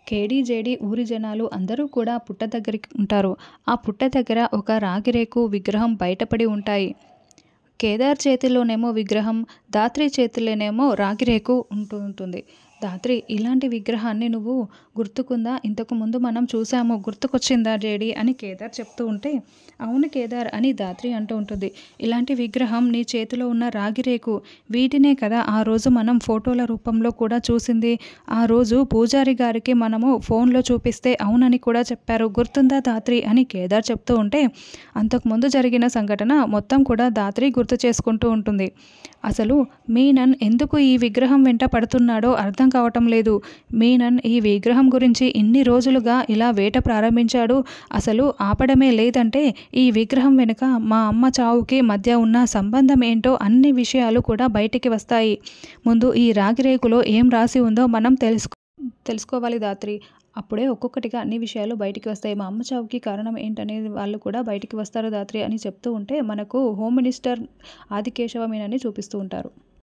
కేడీ JD ఊరి జనాలు అందరూ కూడా పుట్ట దగ్గరికి ఉంటారు. ఆ పుట్ట దగ్గర ఒక రాగిరేకు విగ్రహం బయటపడి ఉంటాయి. కేదార్ చేతిలోనేమో విగ్రహం, ధాత్రి చేతిలోనేమో రాగిరేకు ఉంటుంది. ధాత్రి, ఇలాంటి విగ్రహాన్ని నువ్వు గుర్తుకుందా? ఇంతకు ముందు మనం చూసాము, గుర్తుకొచ్చిందా జేడీ అని కేదార్ చెప్తూ ఉంటే, అవును కేదార్ అని ధాత్రి అంటూ ఉంటుంది. ఇలాంటి విగ్రహం నీ చేతిలో ఉన్న రాగిరేకు, వీటినే కదా ఆ రోజు మనం ఫోటోల రూపంలో కూడా చూసింది. ఆ రోజు పూజారి గారికి మనము ఫోన్లో చూపిస్తే అవునని కూడా చెప్పారు, గుర్తుందా ధాత్రి అని కేదార్ చెప్తూ ఉంటే, అంతకుముందు జరిగిన సంఘటన మొత్తం కూడా ధాత్రి గుర్తు చేసుకుంటూ ఉంటుంది. అసలు మీనన్ ఎందుకు ఈ విగ్రహం వెంట పడుతున్నాడో అర్థం కావటం లేదు. మీనన్ ఈ విగ్రహం గురించి ఇన్ని రోజులుగా ఇలా వేట ప్రారంభించాడు. అసలు ఆపడమే లేదంటే ఈ విగ్రహం వెనుక మా అమ్మ చావుకి మధ్య ఉన్న సంబంధం ఏంటో అన్ని విషయాలు కూడా బయటికి వస్తాయి. ముందు ఈ రాగిరేకులో ఏం రాసి ఉందో మనం తెలుసుకోవాలి ధాత్రి. అప్పుడే ఒక్కొక్కటిగా అన్ని విషయాలు బయటికి వస్తాయి. మా అమ్మ చావుకి కారణం ఏంటనేది వాళ్ళు కూడా బయటికి వస్తారు ధాత్రి అని చెప్తూ ఉంటే, మనకు హోమ్ మినిస్టర్ ఆదికేశవ మీనన్ని చూపిస్తూ ఉంటారు.